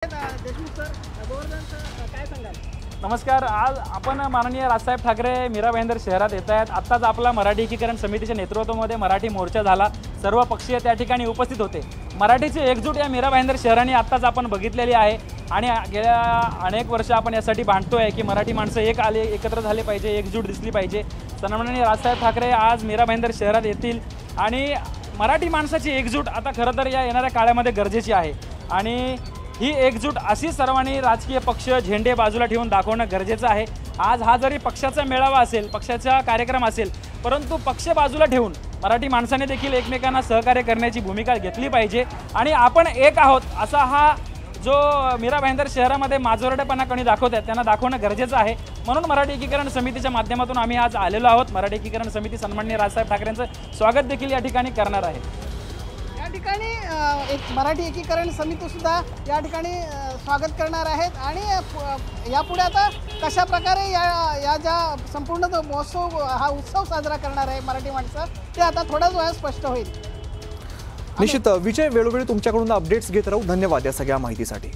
Deshmukh sir, Govardhan sir, काय सांगाल? नमस्कार। आज आपण माननीय राजसाहेब ठाकरे मीरा भाईंदर शहरात येत आहेत। आत्ताच आपला मराठी एकीकरण समितीच्या नेतृत्वामध्ये मराठी मोर्चा झाला। सर्व पक्षीय त्या ठिकाणी उपस्थित होते। मराठीची एकजूट या मीरा भाईंदर शहराने आत्ताच आपण बघितलेली आहे आणि गेल्या अनेक वर्ष आपण यासाठी भांडतोय की मराठी माणसं एकत्र झाले पाहिजे, एकजूट दिसली पाहिजे। सन्माननीय राजसाहेब ठाकरे आज मीरा भाईंदर शहरात येतील आणि मराठी माणसाची एकजूट आता खरं तर या येणाऱ्या काळामध्ये गरजेची आहे आणि ही एकजूट अशी सर्वांनी राजकीय पक्ष झेंडे बाजूला ठेवून दाखवणं गरजेचं आहे। आज हा जरी पक्षाचा मेळावा असेल, पक्षाचा कार्यक्रम असेल, परंतु पक्ष बाजूला ठेवून मराठी माणसाने देखील एकमेकांना सहकार्य करण्याची भूमिका घेतली पाहिजे आणि आपण एक आहोत असा हा जो मीरा भाईंदर शहरामध्ये माजोरडेपणा कोणी दाखवतात त्यांना दाखवणं गरजेचं आहे। म्हणून मराठी एकीकरण समितीच्या माध्यमातून आम्ही आज आलेलो आहोत। मराठी एकीकरण समिती सन्माननीय राजसाहेब ठाकरेंचं स्वागत देखील या ठिकाणी करणार आहे। या ठिकाणी एक मराठी एकीकरण समिती सुद्धा या ठिकाणी स्वागत करणार आहेत आणि यापुढे आता कशा प्रकारे या ज्या संपूर्ण जो महोत्सव हा उत्सव साजरा करणार आहे मराठी माणसं ते आता थोड्याच वेळात स्पष्ट होईल। निश्चित विजय, वेळोवेळी तुमच्याकडून अपडेट्स घेत राहू। धन्यवाद या सगळ्या माहितीसाठी।